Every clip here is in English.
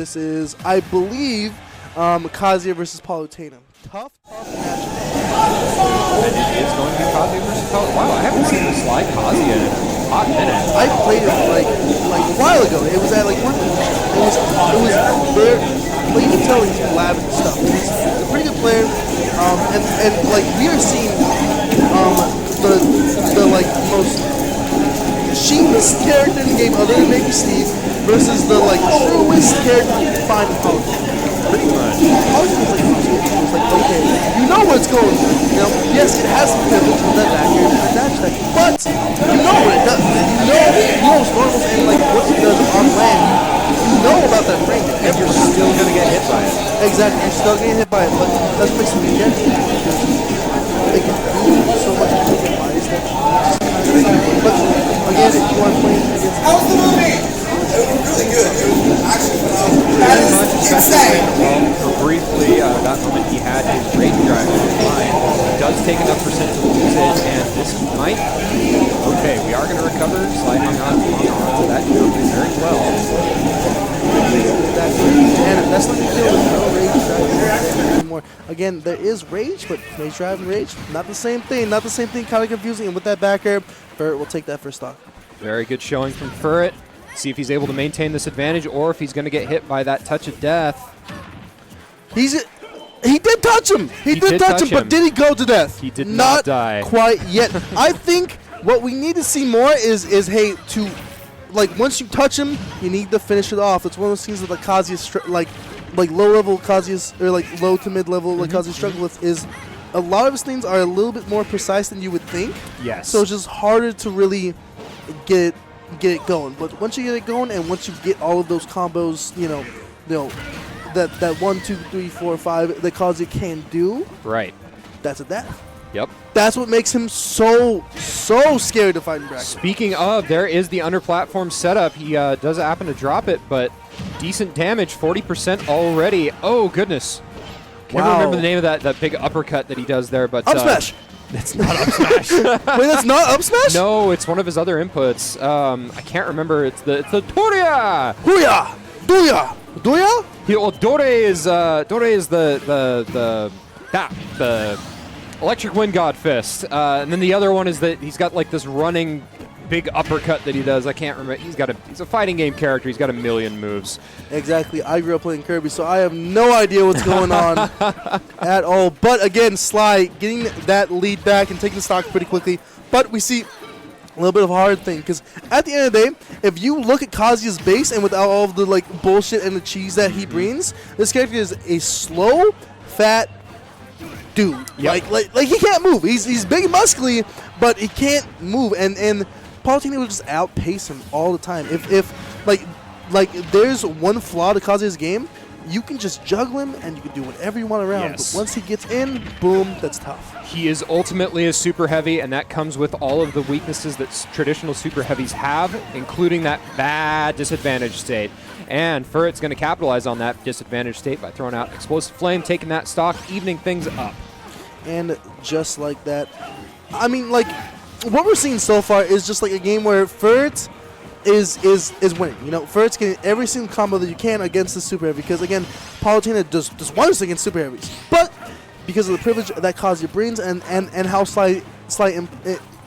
This is, I believe, Kazuya versus Palutena. Tough match. And it is going to be Kazuya versus Palutena. Wow, I haven't seen the slide Kazuya in a hot minute. I played it like a while ago. It was at like one. It was there. Like you can tell he's lab and stuff. He's a pretty good player. And like we are seeing the like most cheapest character in the game, other than maybe Steve, versus the like truest character you can find in Palutena. Pretty much. It's like, okay, you know what's going on. You know, yes, it has some privilege with that back here and that check, but you know what it does. You know its normals and like what it does on land. You know about that frame, and you're still gonna get hit by it. Exactly, you're still getting hit by it, but that's what makes me get it. They can do so much to get by is that. But again, if you want to play against. How's the movie? It was really good. It was actually phenomenal. For briefly, that moment he had his rage drive in his mind. Does take enough percent to lose it, and this might be okay. We are going to recover, sliding on to that jump very well. And that's not the deal with no rage drive anymore. Again, there is rage, but rage drive and rage, not the same thing. Not the same thing, kind of confusing. And with that back air, Furret will take that first stock. Very good showing from Furret. See if he's able to maintain this advantage or if he's going to get hit by that touch of death. He did touch him. He did touch him, but did he go to death? He did not die. Quite yet. I think what we need to see more is hey, to like once you touch him, you need to finish it off. It's one of those things that like Kazuya like low level Kazuya's or like low to mid level like Kazuya struggle with is a lot of his things are a little bit more precise than you would think. Yes. So it's just harder to really get it going. But once you get it going and once you get all of those combos, you know that 1, 2, 3, 4, 5 that Kazuya can do. Right. That's a death. Yep. That's what makes him so scary to fight in bracket. Speaking of, there is the under platform setup. He does happen to drop it, but decent damage, 40% already. Oh goodness. Can't remember the name of that big uppercut that he does there, but up smash. That's not up smash. Wait, that's not up smash? No, it's one of his other inputs. I can't remember. It's the Toria. Huya! Duya! Duya? Dore is the electric wind god fist, and then the other one is that he's got like this running big uppercut that he does. I can't remember. He's a fighting game character. He's got a million moves. Exactly. I grew up playing Kirby, so I have no idea what's going on at all. But again, Sly getting that lead back and taking the stock pretty quickly. But we see a little bit of a hard thing because at the end of the day, if you look at Kazuya's base and without all of the like bullshit and the cheese that he brings, this character is a slow, fat dude. Yep. Like he can't move. He's big and muscly, but he can't move. And Palutena will just outpace him all the time. If there's one flaw to Kazuya's game, you can just juggle him and you can do whatever you want around. Yes. But once he gets in, boom, that's tough. He is ultimately a super heavy, and that comes with all of the weaknesses that traditional super heavies have, including that bad disadvantage state. And Furret's going to capitalize on that disadvantage state by throwing out Explosive Flame, taking that stock, evening things up. And just like that, I mean, like, what we're seeing so far is just like a game where Furret is winning. You know, Furret's getting every single combo that you can against the super heavy because again, Palutena does wonders against super heavies. But because of the privilege that Kazuya brings and how Sly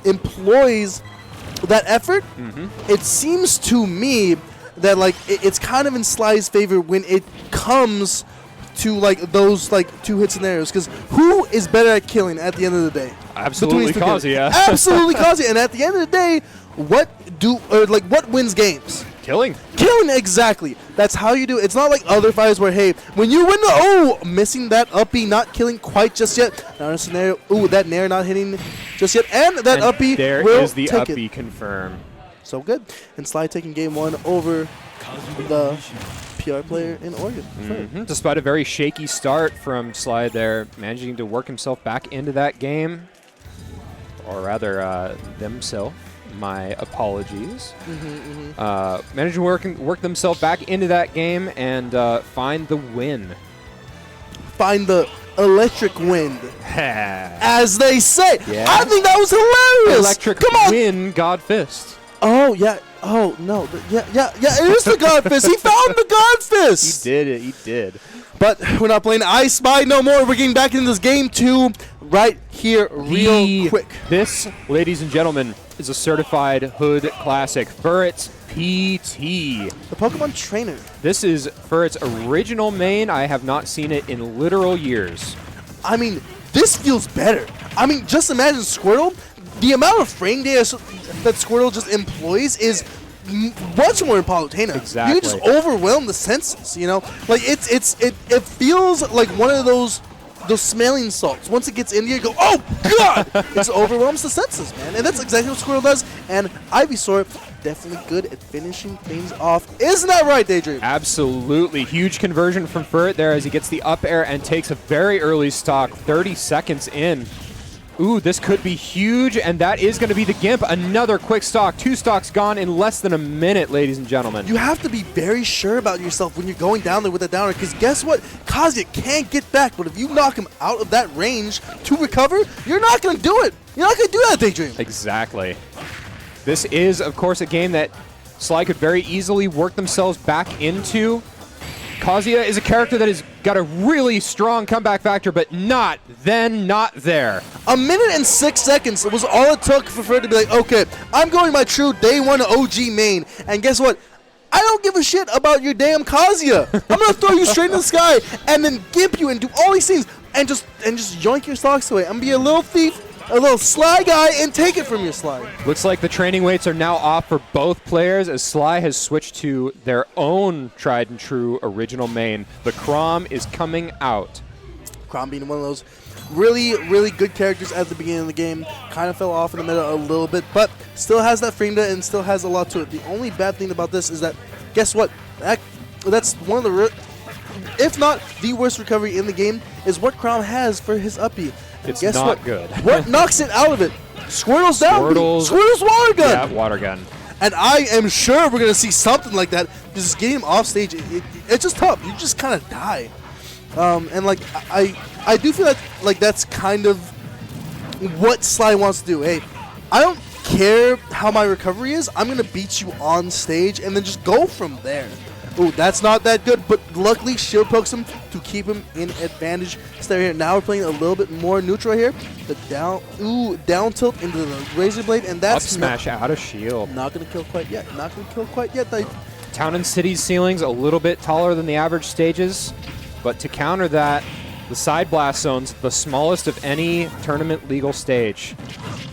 employs that effort, it seems to me that like it's kind of in Sly's favor when it comes to like those like 2-hit scenarios because who is better at killing at the end of the day? Absolutely Kazuya. Absolutely Kazuya. And at the end of the day, what wins games? Killing, exactly. That's how you do it. It's not like other fighters where, hey, when you win missing that uppy, not killing quite just yet. Now in a scenario, that nair not hitting just yet, and that uppy there will is the take uppy it. confirm. So good. And Sly taking game 1 over the PR player in Oregon. Despite a very shaky start from Sly there, managing to work himself back into that game, or rather themselves. My apologies. Managed to work themselves back into that game and find the win. Find the electric wind, as they say. Yeah. I think that was hilarious. Electric Come on. win, God Fist. Oh, yeah. Oh, no. Yeah. It is the God Fist. He found the God Fist. He did it. He did. But we're not playing I Spy no more. We're getting back into this game 2 right here real quick. This, ladies and gentlemen, is a certified Hood classic. Furret's PT. The Pokemon Trainer. This is Furret's original main. I have not seen it in literal years. I mean, this feels better. I mean, just imagine Squirtle. The amount of frame data that Squirtle just employs is much more in Palutena. Exactly. You can just overwhelm the senses, you know? Like, it feels like one of those smelling salts. Once it gets in here, you go, oh, God! It just overwhelms the senses, man. And that's exactly what Squirtle does. And Ivysaur, definitely good at finishing things off. Isn't that right, Daydream? Absolutely. Huge conversion from Furret there as he gets the up air and takes a very early stock, 30 seconds in. Ooh, this could be huge, and that is going to be the Gimp. Another quick stock. 2 stocks gone in less than a minute, ladies and gentlemen. You have to be very sure about yourself when you're going down there with a downer, because guess what? Kazuya can't get back, but if you knock him out of that range to recover, you're not going to do it. You're not going to do that, Daydream. Exactly. This is, of course, a game that Sly could very easily work themselves back into. Kazuya is a character that has got a really strong comeback factor, but not there. A minute and 6 seconds was all it took for Furret to be like, okay, I'm going my true day 1 OG main. And guess what? I don't give a shit about your damn Kazuya. I'm going to throw you straight in the sky and then gimp you and do all these things and just yoink your stocks away. I'm going to be a little thief, a little Sly guy, and take it from your Sly. Looks like the training weights are now off for both players as Sly has switched to their own tried and true original main. The Crom is coming out. Crom being one of those really, really good characters at the beginning of the game. Kind of fell off in the middle a little bit, but still has that frame data and still has a lot to it. The only bad thing about this is that, guess what? That's one of the, if not the worst recovery in the game, is what Crom has for his uppie. It's guess not what? good. What knocks it out of it? Squirtle's down. Squirtle's water gun. Yeah, water gun. And I am sure we're going to see something like that. Just getting him off stage, it's just tough. You just kind of die. And like I do feel like that's kind of what Sly wants to do. Hey, I don't care how my recovery is. I'm going to beat you on stage and then just go from there. Ooh, that's not that good, but luckily shield pokes him to keep him in advantage. Stay here. Now we're playing a little bit more neutral here. The down tilt into the Razor Blade, and that's up smash out of shield. Not going to kill quite yet. Not going to kill quite yet. Town and City's ceilings a little bit taller than the average stages, but to counter that, the side blast zone's the smallest of any tournament legal stage.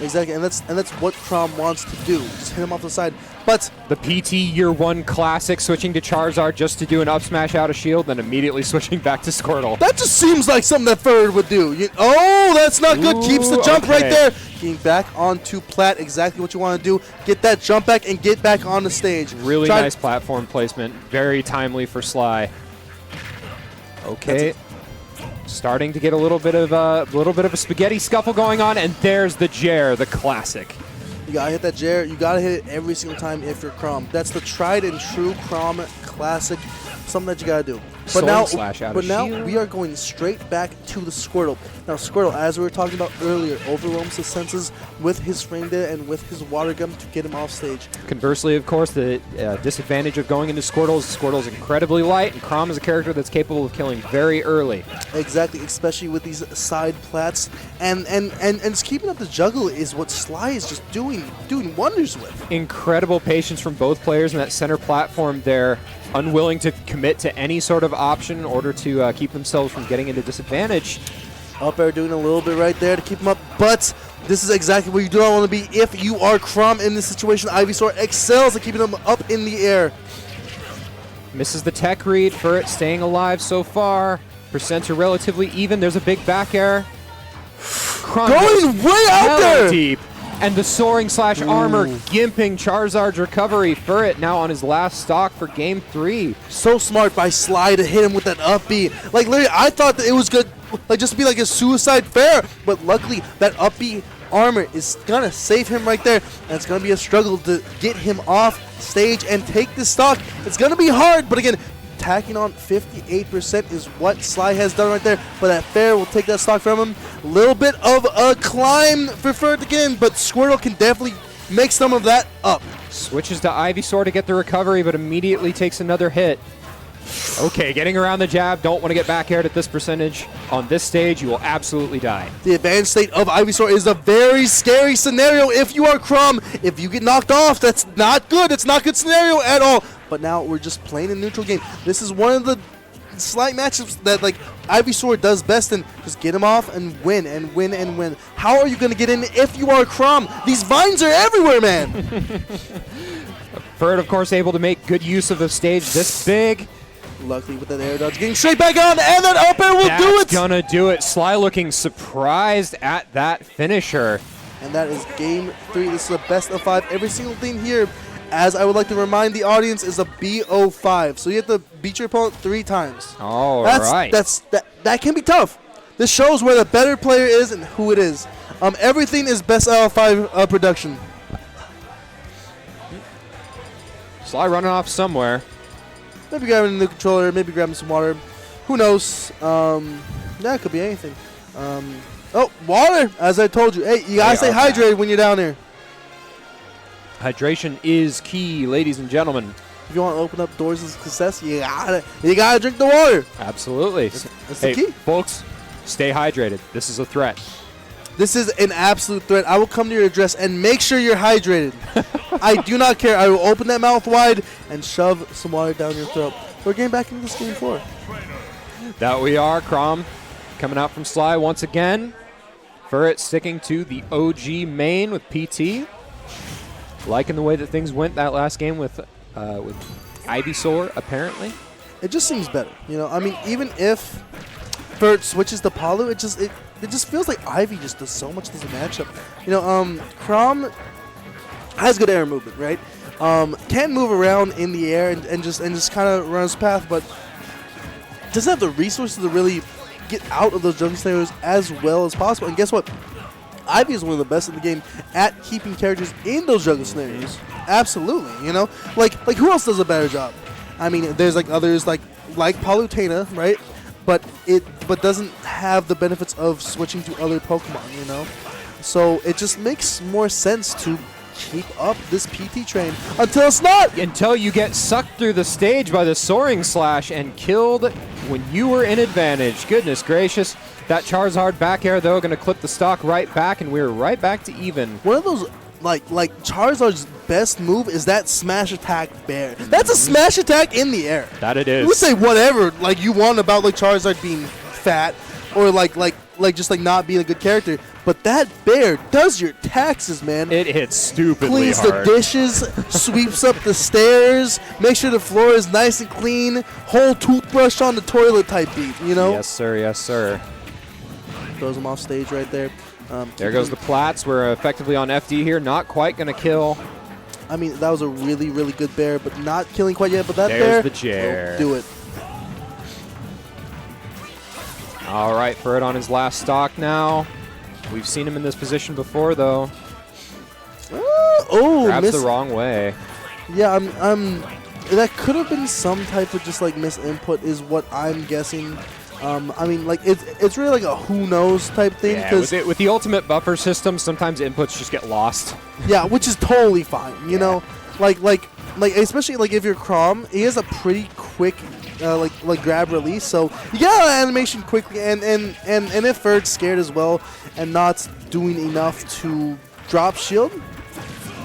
Exactly, and that's what Crom wants to do. Just hit him off the side. But the PT Year 1 Classic switching to Charizard just to do an up smash out of shield, then immediately switching back to Squirtle. That just seems like something that Furret would do. Oh, that's not good. Keeps the jump right there. Getting back onto Plat, exactly what you want to do. Get that jump back and get back on the stage. Really nice platform placement. Very timely for Sly. Okay. Starting to get a little bit of a spaghetti scuffle going on, and there's the Jer, the classic. You gotta hit that Jer. You gotta hit it every single time if you're Crom. That's the tried and true Crom classic. Something that you gotta do. But now we are going straight back to the Squirtle. Now Squirtle, as we were talking about earlier, overwhelms his senses with his frame data and with his water gun to get him off stage. Conversely, of course, the disadvantage of going into Squirtle's incredibly light, and Crom is a character that's capable of killing very early. Exactly, especially with these side plats, and just keeping up the juggle is what Sly is just doing wonders with. Incredible patience from both players in that center platform there, unwilling to commit to any sort of option in order to keep themselves from getting into disadvantage. Up air doing a little bit right there to keep him up, but this is exactly where you do not want to be if you are Crom in this situation. Ivysaur excels at keeping him up in the air. Misses the tech read. Furret staying alive so far. Percents are relatively even. There's a big back air. Crom going way out there! Deep. And the soaring slash armor gimping Charizard's recovery. Furret now on his last stock for game 3. So smart by Sly to hit him with that up B. Like literally, I thought that it was good, like just to be like a suicide fair. But luckily, that up B armor is gonna save him right there. And it's gonna be a struggle to get him off stage and take the stock. It's gonna be hard, but again, tacking on 58% is what Sly has done right there. But that fair will take that stock from him. A little bit of a climb for Furret again, but Squirtle can definitely make some of that up. Switches to Ivysaur to get the recovery, but immediately takes another hit. Okay, getting around the jab. Don't want to get back aired at this percentage. On this stage, you will absolutely die. The advanced state of Ivysaur is a very scary scenario if you are Crumb. If you get knocked off, that's not good. It's not a good scenario at all. But now we're just playing a neutral game. This is one of the slight matchups that like Ivysaur does best in. Just get him off and win and win and win. How are you going to get in if you are Crumb? These vines are everywhere, man. Furret, of course, able to make good use of the stage this big. Luckily with that air dodge, getting straight back on, and that up air will do it. That's gonna do it. Sly looking surprised at that finisher. And that is game 3. This is a best of 5. Every single thing here, as I would like to remind the audience, is a BO5. So you have to beat your opponent 3 times. All right. That can be tough. This shows where the better player is and who it is. Everything is best out of 5 production. Sly running off somewhere. Maybe grabbing the controller, maybe grabbing some water. Who knows? Yeah, it could be anything. Oh, water! As I told you. Hey, you gotta stay hydrated when you're down there. Hydration is key, ladies and gentlemen. If you want to open up doors of success, you gotta drink the water. Absolutely. That's hey, the key. Folks, stay hydrated. This is a threat. This is an absolute threat. I will come to your address and make sure you're hydrated. I do not care. I will open that mouth wide and shove some water down your throat. We're getting back into this game 4. That we are. Crom coming out from Sly once again. Furret sticking to the OG main with PT. Liking the way that things went that last game with Ivysaur, apparently. It just seems better. You know, I mean, even if Furret switches to Palu, it just feels like Ivy just does so much in this matchup. You know, Crom has good air movement, right? Can move around in the air and just kind of run his path, but doesn't have the resources to really get out of those jungle scenarios as well as possible. And guess what? Ivy is one of the best in the game at keeping characters in those jungle scenarios. Absolutely, you know? Like who else does a better job? I mean, there's like others like Palutena, right? But doesn't have the benefits of switching to other Pokemon, you know? So it just makes more sense to keep up this PT train until it's not. Until you get sucked through the stage by the soaring slash and killed when you were in advantage. Goodness gracious. That Charizard back air, though, going to clip the stock right back, and we're right back to even. One of those, like Charizard's best move is that smash attack bear. That's a smash attack in the air. That it is. You would say whatever like you want about like Charizard being fat or like just like not being a good character, but that bear does your taxes, man. It hits stupidly Cleans hard. the dishes, sweeps up the stairs, makes sure the floor is nice and clean. Whole toothbrush on the toilet type beat, you know? Yes, sir. Yes, sir. Throws him off stage right there. There goes the Plats. We're effectively on FD here. Not quite going to kill. I mean, that was a really, really good bear, but not killing quite yet. But that There's bear the Jair. will do it. All right, Furret on his last stock now. We've seen him in this position before, though. Grabs the wrong way. Yeah, that could have been some type of just like misinput is what I'm guessing. I mean, like it's really like a who knows type thing. Yeah, with the ultimate buffer system, sometimes inputs just get lost. Yeah, which is totally fine. You know, like especially like if you're Crom, he has a pretty quick like grab release, so you get out of animation quickly. And if Furret's scared as well and not doing enough to drop shield,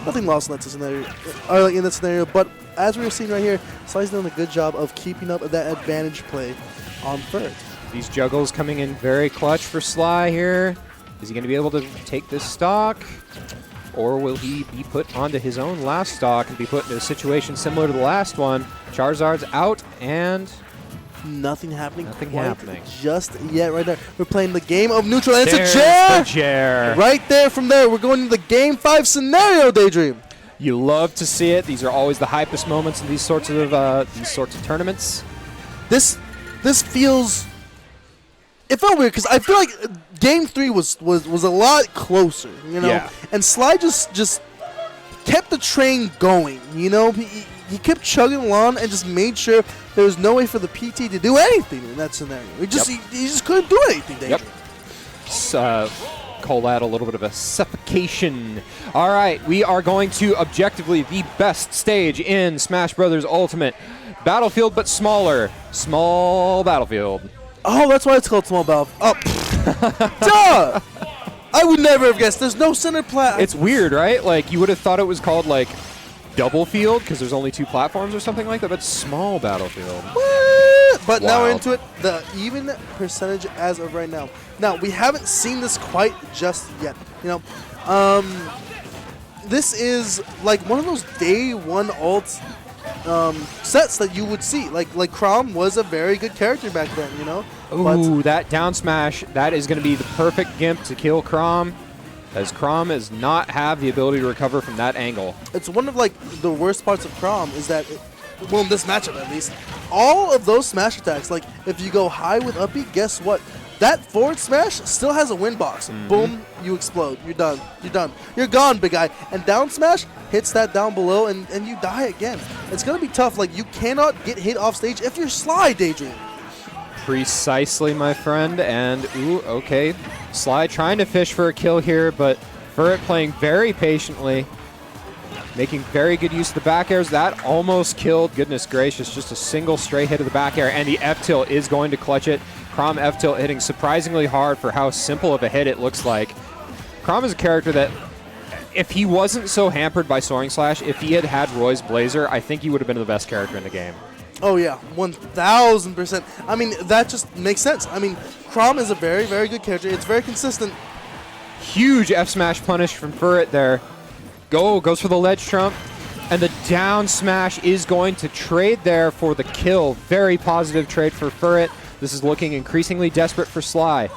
nothing lost in that scenario. In that scenario, but as we were seeing right here, Sly's doing a good job of keeping up that advantage play on Furret. These juggles coming in very clutch for Sly here. Is he going to be able to take this stock? Or will he be put onto his own last stock and be put into a situation similar to the last one? Charizard's out and nothing happening. Nothing happening just yet. Right there, we're playing the game of neutral. And There's it's a the Jair. Right there, from there, we're going to the game 5 scenario. Daydream. You love to see it. These are always the hypest moments in these sorts of tournaments. This feels. It felt weird because I feel like Game 3 was a lot closer, you know. Yeah. And Sly just kept the train going, you know. He kept chugging along and just made sure there was no way for the PT to do anything in that scenario. He just couldn't do anything. Yep. call that a little bit of a suffocation. All right, we are going to objectively the best stage in Smash Brothers Ultimate. Battlefield, but smaller. Small battlefield. Oh, that's why it's called Small Valve. Oh, duh! I would never have guessed. There's no center plat. It's weird, right? Like, you would have thought it was called, like, double field because there's only 2 platforms or something like that, but small battlefield. What? But now we're Wild. into it. The even percentage as of right now. Now, we haven't seen this quite just yet. You know, this is like one of those day one alts sets that you would see. Like Chrom was a very good character back then, you know? Ooh, that down smash, that is going to be the perfect gimp to kill Chrom, as Chrom does not have the ability to recover from that angle. It's one of like the worst parts of Chrom is that, well, in this matchup at least, all of those smash attacks, like if you go high with up B, guess what? That forward smash still has a win box. Boom, you explode. You're done. You're done. You're gone, big guy. And down smash hits that down below, and you die again. It's going to be tough. Like, you cannot get hit off stage if you're Sly, Daydream. Precisely, my friend. And, ooh, okay. Sly trying to fish for a kill here, but Furret playing very patiently, making very good use of the back airs. That almost killed. Goodness gracious, just a single stray hit of the back air, and the F-tilt is going to clutch it. Chrom F-tilt hitting surprisingly hard for how simple of a hit it looks like. Chrom is a character that, if he wasn't so hampered by Soaring Slash, if he had Roy's Blazer, I think he would have been the best character in the game. Oh, yeah, 1,000%. I mean, that just makes sense. I mean, Chrom is a very, very good character. It's very consistent. Huge F-smash punish from Furret there. Goes for the ledge trump. And the down smash is going to trade there for the kill. Very positive trade for Furret. This is looking increasingly desperate for Sly.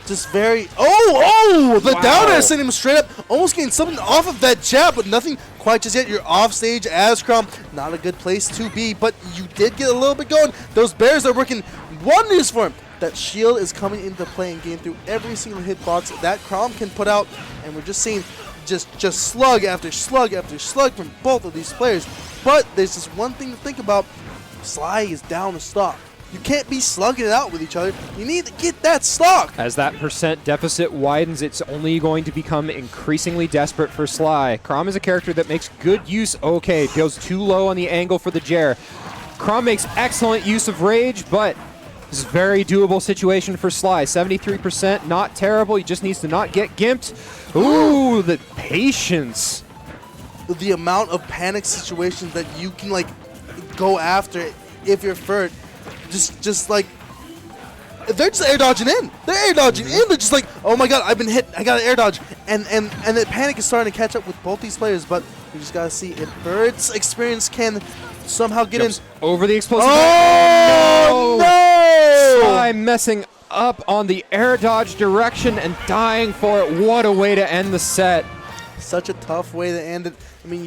Just very... Oh! The Wow. down air sent him straight up. Almost getting something off of that jab, but nothing quite just yet. You're off stage as Chrom. Not a good place to be, but you did get a little bit going. Those bears are working wonders for him. That shield is coming into play and getting through every single hitbox that Chrom can put out, and we're just seeing just slug after slug after slug from both of these players. But there's just one thing to think about. Sly is down to stock. You can't be slugging it out with each other. You need to get that stock. As that percent deficit widens, it's only going to become increasingly desperate for Sly. Chrom is a character that makes good use. Okay, goes too low on the angle for the Jer. Chrom makes excellent use of Rage, but this is a very doable situation for Sly. 73%, not terrible. He just needs to not get gimped. Ooh, the patience. The amount of panic situations that you can like go after if you're Furret, just like they're just air dodging in. They're air dodging in. They're just like, oh my god, I've been hit. I got an air dodge, and the panic is starting to catch up with both these players. But we just gotta see if Furret's experience can somehow get Jumps in. over the explosive. Oh no! Sly messing up on the air dodge direction and dying for it. What a way to end the set. Such a tough way to end it. I mean,